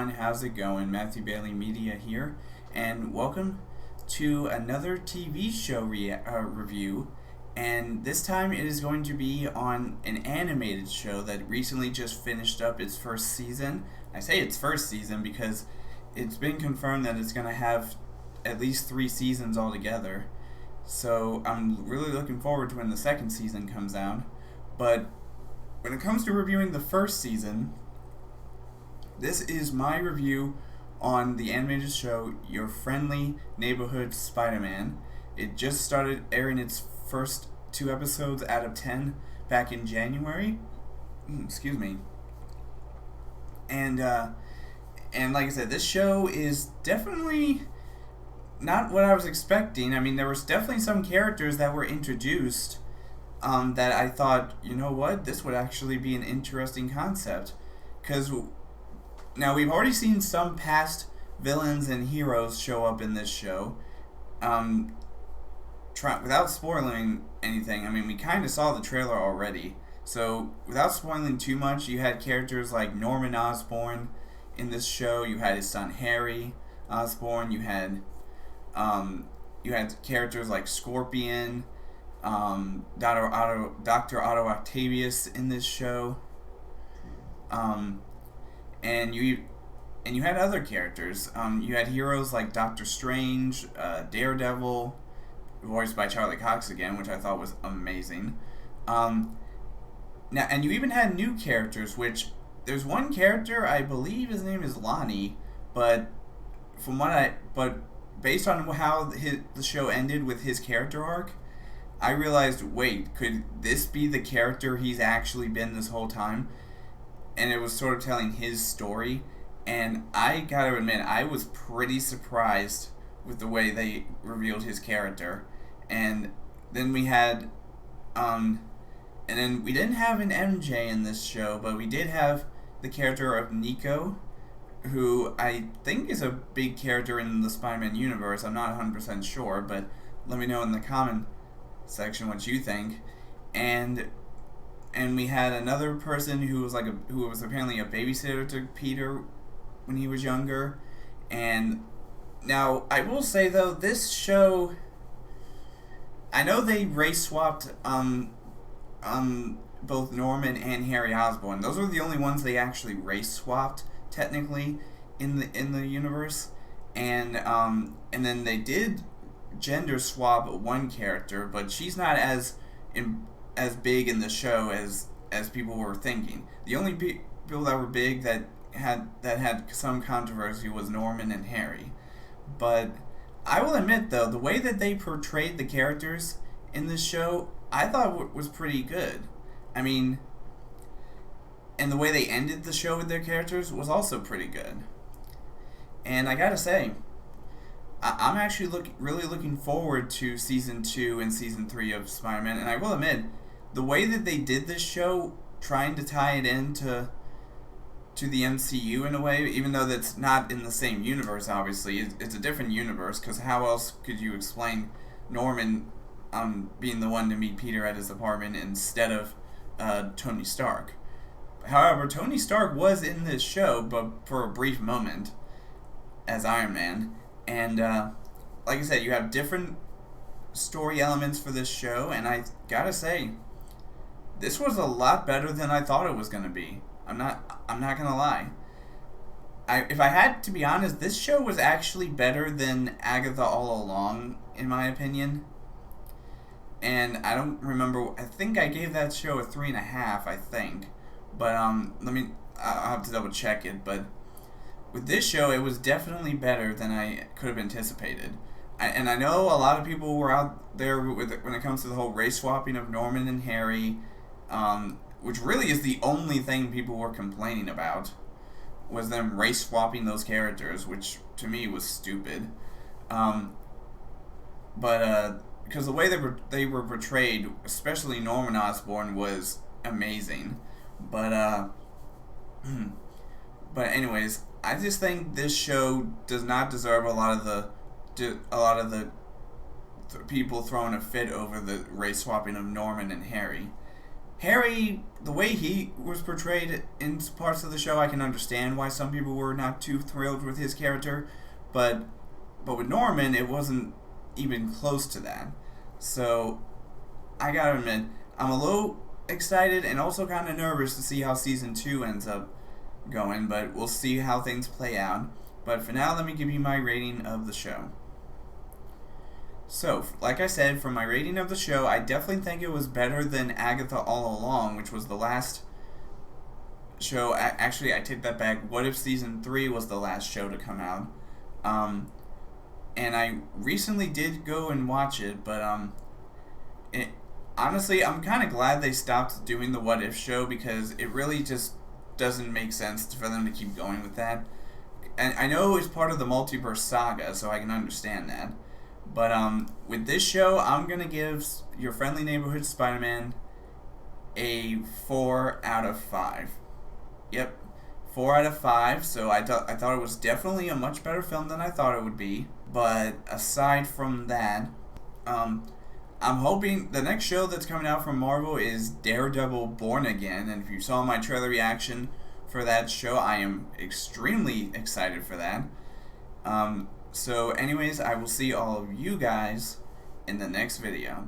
everyone, how's it going? Matthew Bailey Media here, and welcome to another TV show review. And this time it is going to be on an animated show that recently just finished up its first season. I say its first season because it's been confirmed that it's going to have at least 3 seasons altogether. So I'm really looking forward to when the second season comes out. But when it comes to reviewing the first season, this is my review on the animated show Your Friendly Neighborhood Spider-Man. It just started airing its first 2 episodes out of 10 back in January. Excuse me. And like I said, this show is definitely not what I was expecting. I mean, there was definitely some characters that were introduced that I thought, you know what, this would actually be an interesting concept. Because now we've already seen some past villains and heroes show up in this show. Without spoiling anything, I mean, we kind of saw the trailer already. So without spoiling too much, you had characters like Norman Osborn in this show. You had his son Harry Osborn. You had characters like Scorpion, Dr. Otto Octavius in this show, and you had other characters. You had heroes like Doctor Strange, Daredevil, voiced by Charlie Cox again, which I thought was amazing. Now, and you even had new characters, which there's one character, I believe his name is Lonnie, but based on how the show ended with his character arc, I realized, wait, could this be the character he's actually been this whole time? And it was sort of telling his story, and I gotta admit, I was pretty surprised with the way they revealed his character. And then we had, and then we didn't have an MJ in this show, but we did have the character of Nico, who I think is a big character in the Spider-Man universe. I'm not 100% sure, but let me know in the comment section what you think. And we had another person who was apparently a babysitter to Peter when he was younger. And now I will say though, this show, I know they race swapped both Norman and Harry Osborn. Those were the only ones they actually race swapped technically in the universe. And then they did gender swap one character, but she's not as big in the show as people were thinking. The only people that were big that had some controversy was Norman and Harry. But I will admit though, the way that they portrayed the characters in this show, I thought was pretty good. I mean, and the way they ended the show with their characters was also pretty good. And I gotta say, I'm actually really looking forward to Season 2 and Season 3 of Spider-Man. And I will admit, the way that they did this show, trying to tie it into the MCU in a way, even though that's not in the same universe, obviously. It's a different universe, because how else could you explain Norman being the one to meet Peter at his apartment instead of Tony Stark? However, Tony Stark was in this show, but for a brief moment, as Iron Man. And like I said, you have different story elements for this show, and I gotta say, this was a lot better than I thought it was gonna be. I'm not gonna lie. If I had to be honest, this show was actually better than Agatha All Along, in my opinion. And I don't remember. I think I gave that show a 3.5. I think, but I'll have to double check it. But with this show, it was definitely better than I could have anticipated. And I know a lot of people were out there when it comes to the whole race swapping of Norman and Harry, which really is the only thing people were complaining about, was them race swapping those characters, which to me was stupid. Because the way they were portrayed, especially Norman Osborn, was amazing. But anyways, I just think this show does not deserve a lot of the people throwing a fit over the race swapping of Norman and Harry. Harry, the way he was portrayed in parts of the show, I can understand why some people were not too thrilled with his character, but with Norman, it wasn't even close to that. So I gotta admit, I'm a little excited and also kind of nervous to see how season 2 ends up going, but we'll see how things play out. But for now, let me give you my rating of the show. So, like I said, for my rating of the show, I definitely think it was better than Agatha All Along, which was the last show. Actually, I take that back. What If Season 3 was the last show to come out? And I recently did go and watch it, but honestly, I'm kind of glad they stopped doing the What If show, because it really just doesn't make sense for them to keep going with that. And I know it's part of the multiverse saga, so I can understand that. But with this show, I'm going to give Your Friendly Neighborhood Spider-Man a 4 out of 5. Yep, 4 out of 5. So I thought it was definitely a much better film than I thought it would be. But aside from that, I'm hoping the next show that's coming out from Marvel is Daredevil Born Again. And if you saw my trailer reaction for that show, I am extremely excited for that. So anyways, I will see all of you guys in the next video.